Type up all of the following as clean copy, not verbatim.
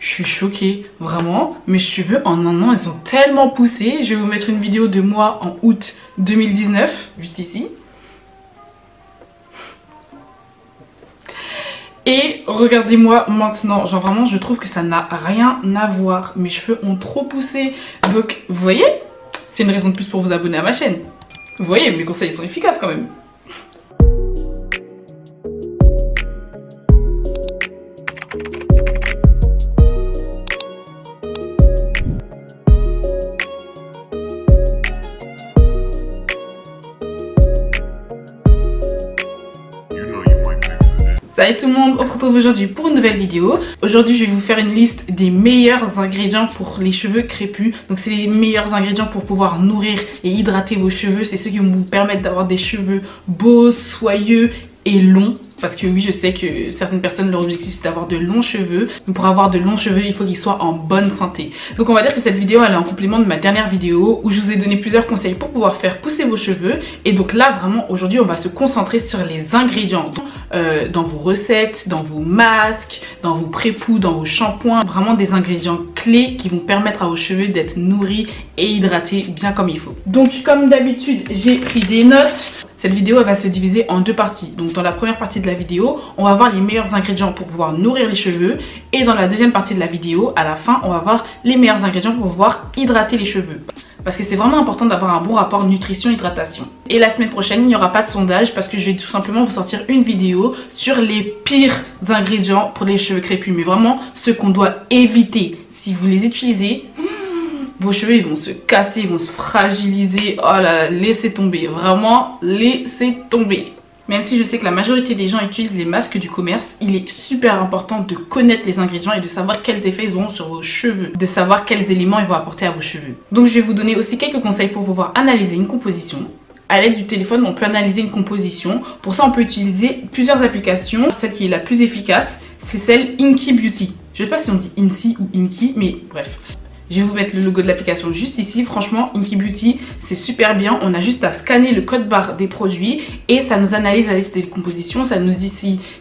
Je suis choquée, vraiment. Mes cheveux en un an, ils ont tellement poussé. Je vais vous mettre une vidéo de moi en août 2019, juste ici. Et regardez-moi maintenant, genre vraiment je trouve que ça n'a rien à voir. Mes cheveux ont trop poussé. Donc vous voyez, c'est une raison de plus pour vous abonner à ma chaîne. Vous voyez, mes conseils sont efficaces quand même. Salut tout le monde, on se retrouve aujourd'hui pour une nouvelle vidéo. Aujourd'hui je vais vous faire une liste des meilleurs ingrédients pour les cheveux crépus. Donc c'est les meilleurs ingrédients pour pouvoir nourrir et hydrater vos cheveux. C'est ceux qui vont vous permettre d'avoir des cheveux beaux, soyeux et longs. Parce que oui, je sais que certaines personnes, leur objectif c'est d'avoir de longs cheveux. Mais pour avoir de longs cheveux, il faut qu'ils soient en bonne santé. Donc on va dire que cette vidéo elle est en complément de ma dernière vidéo où je vous ai donné plusieurs conseils pour pouvoir faire pousser vos cheveux. Et donc là vraiment aujourd'hui on va se concentrer sur les ingrédients. Dans vos recettes, dans vos masques, dans vos pré-poux, dans vos shampoings. Vraiment des ingrédients clés qui vont permettre à vos cheveux d'être nourris et hydratés bien comme il faut. Donc comme d'habitude j'ai pris des notes. Cette vidéo elle va se diviser en deux parties. Donc dans la première partie de la vidéo, on va voir les meilleurs ingrédients pour pouvoir nourrir les cheveux. Et dans la deuxième partie de la vidéo, à la fin, on va voir les meilleurs ingrédients pour pouvoir hydrater les cheveux. Parce que c'est vraiment important d'avoir un bon rapport nutrition-hydratation. Et la semaine prochaine, il n'y aura pas de sondage parce que je vais tout simplement vous sortir une vidéo sur les pires ingrédients pour les cheveux crépus. Mais vraiment, ceux qu'on doit éviter. Si vous les utilisez, vos cheveux ils vont se casser, ils vont se fragiliser. Oh là là, laissez tomber. Vraiment, laissez tomber. Même si je sais que la majorité des gens utilisent les masques du commerce, il est super important de connaître les ingrédients et de savoir quels effets ils auront sur vos cheveux. De savoir quels éléments ils vont apporter à vos cheveux. Donc je vais vous donner aussi quelques conseils pour pouvoir analyser une composition. À l'aide du téléphone, on peut analyser une composition. Pour ça, on peut utiliser plusieurs applications. Celle qui est la plus efficace, c'est celle Inky Beauty. Je ne sais pas si on dit Incy ou Inky, mais bref. Je vais vous mettre le logo de l'application juste ici. Franchement, Inky Beauty, c'est super bien. On a juste à scanner le code barre des produits et ça nous analyse la liste des compositions. Ça nous dit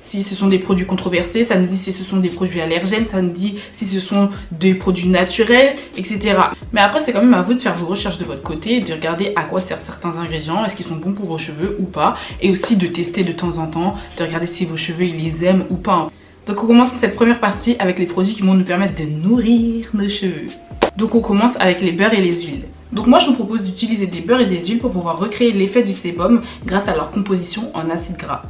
si ce sont des produits controversés, ça nous dit si ce sont des produits allergènes, ça nous dit si ce sont des produits naturels, etc. Mais après, c'est quand même à vous de faire vos recherches de votre côté, de regarder à quoi servent certains ingrédients, est-ce qu'ils sont bons pour vos cheveux ou pas. Et aussi de tester de temps en temps, de regarder si vos cheveux, ils les aiment ou pas. Donc on commence cette première partie avec les produits qui vont nous permettre de nourrir nos cheveux. Donc on commence avec les beurres et les huiles. Donc moi je vous propose d'utiliser des beurres et des huiles pour pouvoir recréer l'effet du sébum grâce à leur composition en acide gras.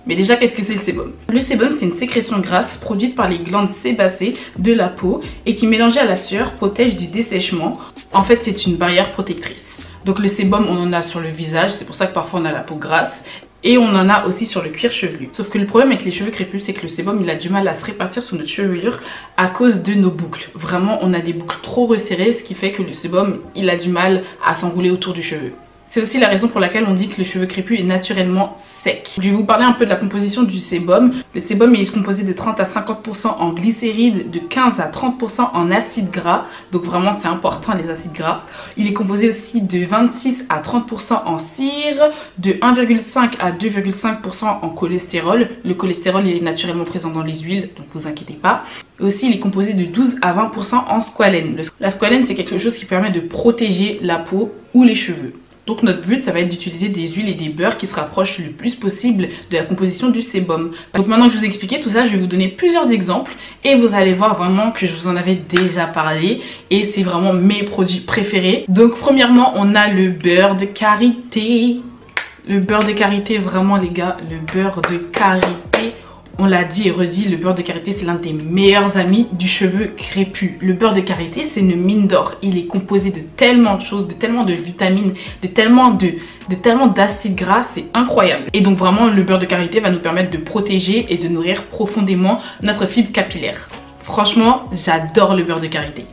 Mais déjà qu'est-ce que c'est le sébum? Le sébum c'est une sécrétion grasse produite par les glandes sébacées de la peau et qui mélangée à la sueur protège du dessèchement. En fait c'est une barrière protectrice. Donc le sébum on en a sur le visage, c'est pour ça que parfois on a la peau grasse. Et on en a aussi sur le cuir chevelu. Sauf que le problème avec les cheveux crépus, c'est que le sébum il a du mal à se répartir sur notre chevelure à cause de nos boucles. Vraiment, on a des boucles trop resserrées, ce qui fait que le sébum il a du mal à s'enrouler autour du cheveu. C'est aussi la raison pour laquelle on dit que le cheveu crépus est naturellement sec. Je vais vous parler un peu de la composition du sébum. Le sébum est composé de 30 à 50% en glycéride, de 15 à 30% en acide gras. Donc vraiment c'est important les acides gras. Il est composé aussi de 26 à 30% en cire, de 1,5 à 2,5% en cholestérol. Le cholestérol il est naturellement présent dans les huiles, donc vous inquiétez pas. Et aussi il est composé de 12 à 20% en squalène. La squalène c'est quelque chose qui permet de protéger la peau ou les cheveux. Donc notre but ça va être d'utiliser des huiles et des beurres qui se rapprochent le plus possible de la composition du sébum. Donc maintenant que je vous ai expliqué tout ça, je vais vous donner plusieurs exemples et vous allez voir vraiment que je vous en avais déjà parlé et c'est vraiment mes produits préférés. Donc premièrement on a le beurre de karité. Le beurre de karité vraiment les gars, le beurre de karité. On l'a dit et redit, le beurre de karité c'est l'un des meilleurs amis du cheveu crépus. Le beurre de karité c'est une mine d'or. Il est composé de tellement de choses, de tellement de vitamines, de tellement d'acides gras, c'est incroyable. Et donc vraiment le beurre de karité va nous permettre de protéger et de nourrir profondément notre fibre capillaire. Franchement, j'adore le beurre de karité.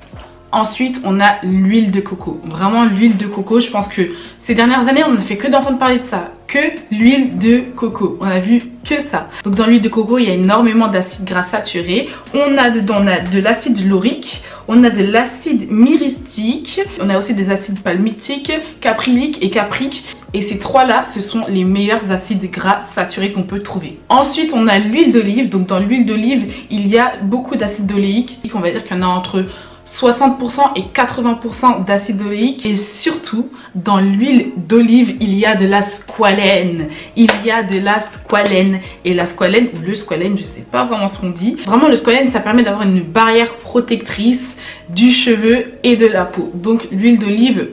Ensuite, on a l'huile de coco. Vraiment, l'huile de coco, je pense que ces dernières années, on n'a fait que d'entendre parler de ça. Que l'huile de coco. On a vu que ça. Donc, dans l'huile de coco, il y a énormément d'acides gras saturés. On a dedans de l'acide laurique. On a de l'acide myristique, on a aussi des acides palmitiques, capryliques et capriques. Et ces trois-là, ce sont les meilleurs acides gras saturés qu'on peut trouver. Ensuite, on a l'huile d'olive. Donc dans l'huile d'olive, il y a beaucoup d'acide oléique. On va dire qu'il y en a entre 60% et 80% d'acide oléique. Et surtout, dans l'huile d'olive, il y a de la squalène. Il y a de la squalène. Et la squalène, ou le squalène, je sais pas vraiment ce qu'on dit. Vraiment, le squalène, ça permet d'avoir une barrière protectrice du cheveu et de la peau. Donc l'huile d'olive,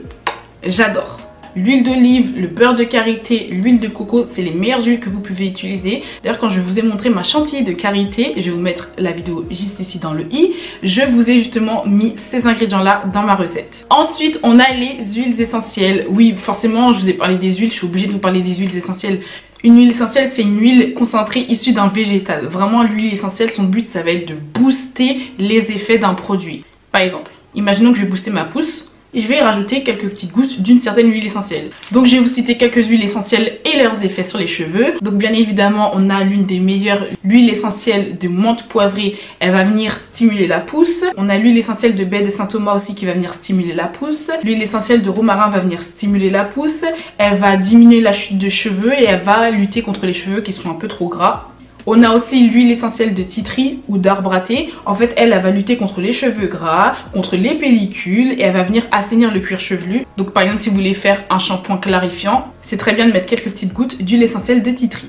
j'adore. L'huile d'olive, le beurre de karité, l'huile de coco, c'est les meilleures huiles que vous pouvez utiliser. D'ailleurs, quand je vous ai montré ma chantilly de karité, je vais vous mettre la vidéo juste ici dans le i, je vous ai justement mis ces ingrédients-là dans ma recette. Ensuite, on a les huiles essentielles. Oui, forcément, je vous ai parlé des huiles, je suis obligée de vous parler des huiles essentielles. Une huile essentielle, c'est une huile concentrée issue d'un végétal. Vraiment, l'huile essentielle, son but, ça va être de booster les effets d'un produit. Par exemple, imaginons que je vais booster ma pousse. Et je vais y rajouter quelques petites gouttes d'une certaine huile essentielle. Donc je vais vous citer quelques huiles essentielles et leurs effets sur les cheveux. Donc bien évidemment, on a l'une des meilleures, l'huile essentielle de menthe poivrée. Elle va venir stimuler la pousse. On a l'huile essentielle de baie de Saint-Thomas aussi qui va venir stimuler la pousse. L'huile essentielle de romarin va venir stimuler la pousse. Elle va diminuer la chute de cheveux et elle va lutter contre les cheveux qui sont un peu trop gras. On a aussi l'huile essentielle de titri ou d'arbre à thé. En fait, elle va lutter contre les cheveux gras, contre les pellicules et elle va venir assainir le cuir chevelu. Donc par exemple, si vous voulez faire un shampoing clarifiant, c'est très bien de mettre quelques petites gouttes d'huile essentielle de titri.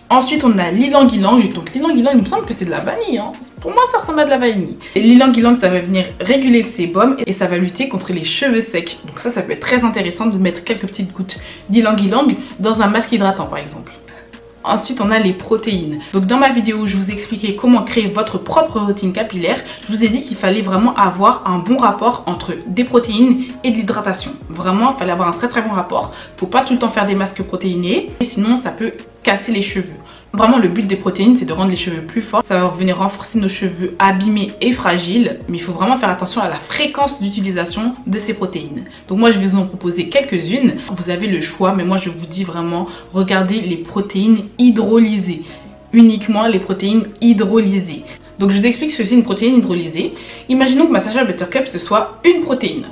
Ensuite, on a l'ylang-ylang. Donc l'ylang-ylang, il me semble que c'est de la vanille. Pour moi, ça ressemble à de la vanille. L'ylang-ylang, ça va venir réguler le sébum et ça va lutter contre les cheveux secs. Donc ça peut être très intéressant de mettre quelques petites gouttes d'ylang-ylang dans un masque hydratant par exemple. Ensuite, on a les protéines. Donc dans ma vidéo où je vous expliquais comment créer votre propre routine capillaire, je vous ai dit qu'il fallait vraiment avoir un bon rapport entre des protéines et de l'hydratation. Vraiment, il fallait avoir un très bon rapport. Faut pas tout le temps faire des masques protéinés, et sinon ça peut casser les cheveux. Vraiment, le but des protéines, c'est de rendre les cheveux plus forts. Ça va venir renforcer nos cheveux abîmés et fragiles. Mais il faut vraiment faire attention à la fréquence d'utilisation de ces protéines. Donc moi, je vais vous en proposer quelques-unes. Vous avez le choix, mais moi, je vous dis vraiment, regardez les protéines hydrolysées. Uniquement les protéines hydrolysées. Donc je vous explique ce que c'est une protéine hydrolysée. Imaginons que ma Sacha Buttercup, ce soit une protéine.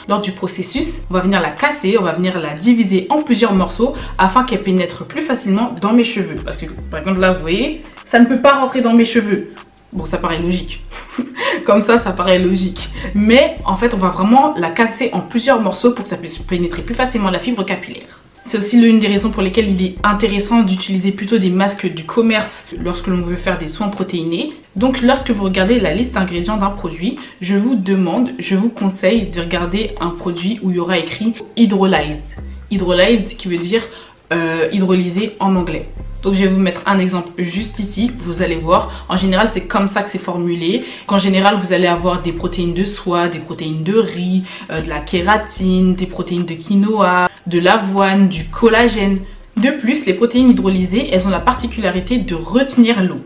Lors du processus, on va venir la casser, on va venir la diviser en plusieurs morceaux afin qu'elle pénètre plus facilement dans mes cheveux. Parce que par exemple là, vous voyez, ça ne peut pas rentrer dans mes cheveux. Bon, ça paraît logique. Comme ça paraît logique. Mais en fait, on va vraiment la casser en plusieurs morceaux pour que ça puisse pénétrer plus facilement la fibre capillaire. C'est aussi l'une des raisons pour lesquelles il est intéressant d'utiliser plutôt des masques du commerce lorsque l'on veut faire des soins protéinés. Donc lorsque vous regardez la liste d'ingrédients d'un produit, je vous conseille de regarder un produit où il y aura écrit hydrolyzed. Hydrolyzed qui veut dire hydrolysé en anglais. Donc je vais vous mettre un exemple juste ici, vous allez voir. En général, c'est comme ça que c'est formulé. Qu'en général, vous allez avoir des protéines de soie, des protéines de riz, de la kératine, des protéines de quinoa, de l'avoine, du collagène. De plus, les protéines hydrolysées, elles ont la particularité de retenir l'eau.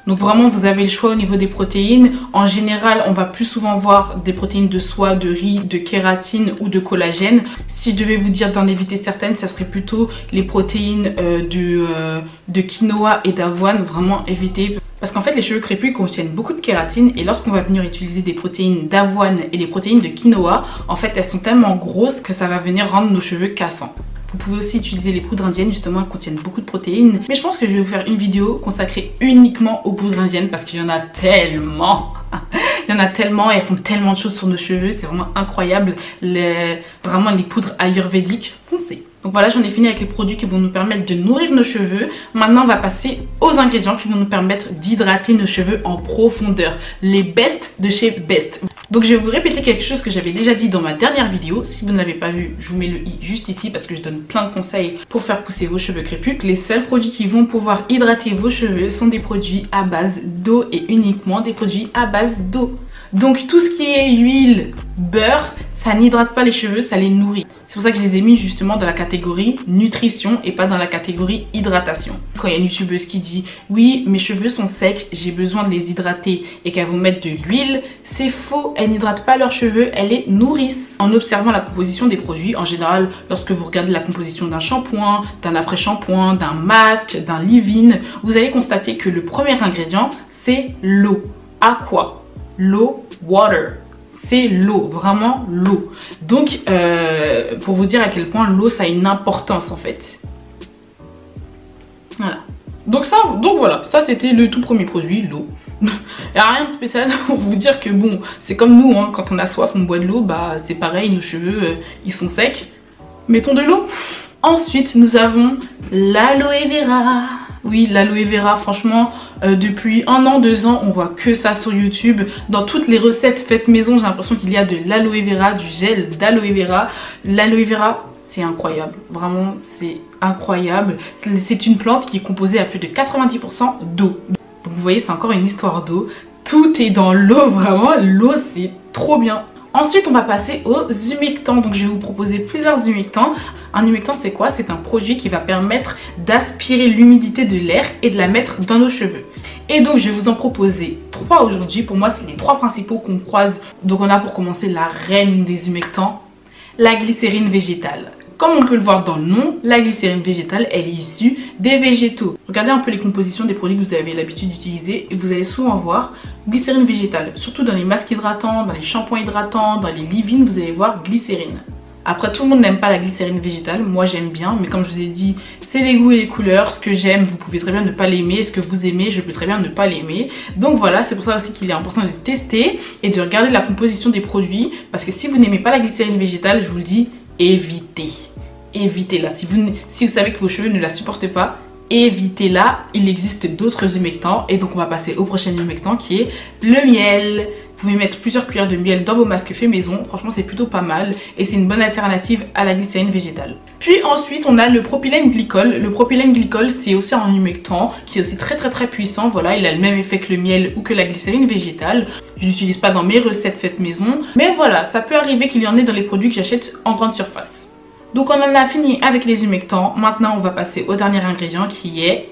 Donc vraiment, vous avez le choix au niveau des protéines. En général, on va plus souvent voir des protéines de soie, de riz, de kératine ou de collagène. Si je devais vous dire d'en éviter certaines, ça serait plutôt les protéines de quinoa et d'avoine. Vraiment éviter. Parce qu'en fait, les cheveux crépus contiennent beaucoup de kératine et lorsqu'on va venir utiliser des protéines d'avoine et des protéines de quinoa, en fait, elles sont tellement grosses que ça va venir rendre nos cheveux cassants. Vous pouvez aussi utiliser les poudres indiennes, justement, elles contiennent beaucoup de protéines. Mais je pense que je vais vous faire une vidéo consacrée uniquement aux poudres indiennes parce qu'il y en a tellement. Il y en a tellement et elles font tellement de choses sur nos cheveux. C'est vraiment incroyable. Vraiment, les poudres ayurvédiques, foncez. Donc voilà, j'en ai fini avec les produits qui vont nous permettre de nourrir nos cheveux. Maintenant, on va passer aux ingrédients qui vont nous permettre d'hydrater nos cheveux en profondeur. Les Best de chez Best. Donc je vais vous répéter quelque chose que j'avais déjà dit dans ma dernière vidéo. Si vous ne l'avez pas vu, je vous mets le i juste ici parce que je donne plein de conseils pour faire pousser vos cheveux crépus. Les seuls produits qui vont pouvoir hydrater vos cheveux sont des produits à base d'eau et uniquement des produits à base d'eau. Donc tout ce qui est huile, beurre, ça n'hydrate pas les cheveux, ça les nourrit. C'est pour ça que je les ai mis justement dans la catégorie nutrition et pas dans la catégorie hydratation. Quand il y a une youtubeuse qui dit oui, mes cheveux sont secs, j'ai besoin de les hydrater et qu'elle vous mette de l'huile, c'est faux. Elles n'hydratent pas leurs cheveux, elles les nourrissent. En observant la composition des produits, en général, lorsque vous regardez la composition d'un shampoing, d'un après-shampoing, d'un masque, d'un leave-in, vous allez constater que le premier ingrédient, c'est l'eau. Aqua. L'eau, water. c'est l'eau, vraiment l'eau. Donc pour vous dire à quel point l'eau ça a une importance en fait. Voilà. Donc voilà, ça c'était le tout premier produit, l'eau. Il n'y a rien de spécial pour vous dire que bon, c'est comme nous, hein, quand on a soif, on boit de l'eau, bah c'est pareil, nos cheveux ils sont secs. Mettons de l'eau. Ensuite, nous avons l'aloe vera. Oui, l'aloe vera, franchement, depuis 1 an, 2 ans, on voit que ça sur YouTube. Dans toutes les recettes faites maison, j'ai l'impression qu'il y a de l'aloe vera, du gel d'aloe vera. L'aloe vera, c'est incroyable. Vraiment, c'est incroyable. C'est une plante qui est composée à plus de 90% d'eau. Donc vous voyez, c'est encore une histoire d'eau. Tout est dans l'eau, vraiment. L'eau, c'est trop bien. Ensuite, on va passer aux humectants. Donc je vais vous proposer plusieurs humectants. Un humectant, c'est quoi? C'est un produit qui va permettre d'aspirer l'humidité de l'air et de la mettre dans nos cheveux. Et donc je vais vous en proposer 3 aujourd'hui. Pour moi, c'est les 3 principaux qu'on croise. Donc on a pour commencer la reine des humectants, la glycérine végétale. Comme on peut le voir dans le nom, la glycérine végétale, elle est issue des végétaux. Regardez un peu les compositions des produits que vous avez l'habitude d'utiliser et vous allez souvent voir glycérine végétale. Surtout dans les masques hydratants, dans les shampoings hydratants, dans les leave-in, vous allez voir glycérine. Après, tout le monde n'aime pas la glycérine végétale, moi j'aime bien, mais comme je vous ai dit, c'est les goûts et les couleurs. Ce que j'aime, vous pouvez très bien ne pas l'aimer. Ce que vous aimez, je peux très bien ne pas l'aimer. Donc voilà, c'est pour ça aussi qu'il est important de tester et de regarder la composition des produits. Parce que si vous n'aimez pas la glycérine végétale, je vous le dis, évitez. Évitez-la. Si vous savez que vos cheveux ne la supportent pas, évitez-la. Il existe d'autres humectants et donc on va passer au prochain humectant qui est le miel. Vous pouvez mettre plusieurs cuillères de miel dans vos masques faits maison. Franchement, c'est plutôt pas mal et c'est une bonne alternative à la glycérine végétale. Puis ensuite, on a le propylène glycol. Le propylène glycol, c'est aussi un humectant qui est aussi très puissant. Voilà, il a le même effet que le miel ou que la glycérine végétale. Je l'utilise pas dans mes recettes faites maison, mais voilà, ça peut arriver qu'il y en ait dans les produits que j'achète en grande surface. Donc on en a fini avec les humectants. Maintenant on va passer au dernier ingrédient qui est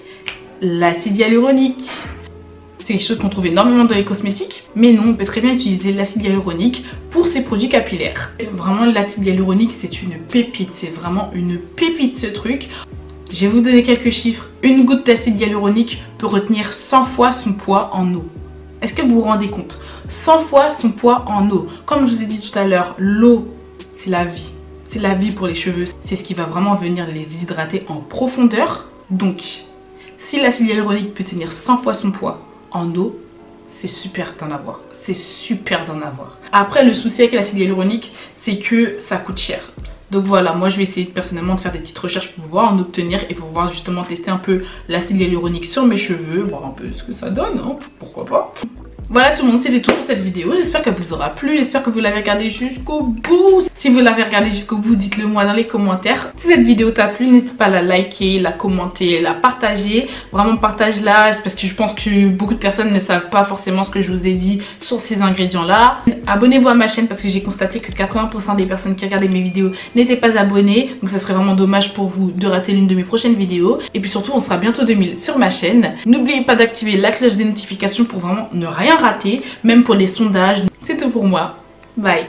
l'acide hyaluronique. C'est quelque chose qu'on trouve énormément dans les cosmétiques, mais non, on peut très bien utiliser l'acide hyaluronique pour ces produits capillaires. Vraiment, l'acide hyaluronique c'est une pépite, c'est vraiment une pépite ce truc. Je vais vous donner quelques chiffres. Une goutte d'acide hyaluronique peut retenir 100 fois son poids en eau. Est-ce que vous vous rendez compte? 100 fois son poids en eau. Comme je vous ai dit tout à l'heure, l'eau c'est la vie. C'est la vie pour les cheveux, c'est ce qui va vraiment venir les hydrater en profondeur. Donc, si l'acide hyaluronique peut tenir 100 fois son poids en eau, c'est super d'en avoir. C'est super d'en avoir. Après, le souci avec l'acide hyaluronique, c'est que ça coûte cher. Donc voilà, moi je vais essayer personnellement de faire des petites recherches pour pouvoir en obtenir et pour pouvoir justement tester un peu l'acide hyaluronique sur mes cheveux, voir un peu ce que ça donne, hein, pourquoi pas. Voilà tout le monde, c'était tout pour cette vidéo. J'espère qu'elle vous aura plu, j'espère que vous l'avez regardée jusqu'au bout. Si vous l'avez regardée jusqu'au bout, dites-le moi dans les commentaires. Si cette vidéo t'a plu, n'hésite pas à la liker, la commenter, la partager. Vraiment partage-la parce que je pense que beaucoup de personnes ne savent pas forcément ce que je vous ai dit sur ces ingrédients-là. Abonnez-vous à ma chaîne parce que j'ai constaté que 80% des personnes qui regardaient mes vidéos n'étaient pas abonnées. Donc ça serait vraiment dommage pour vous de rater l'une de mes prochaines vidéos. Et puis surtout, on sera bientôt 2000 sur ma chaîne. N'oubliez pas d'activer la cloche des notifications pour vraiment ne rien rater, même pour les sondages. C'est tout pour moi. Bye.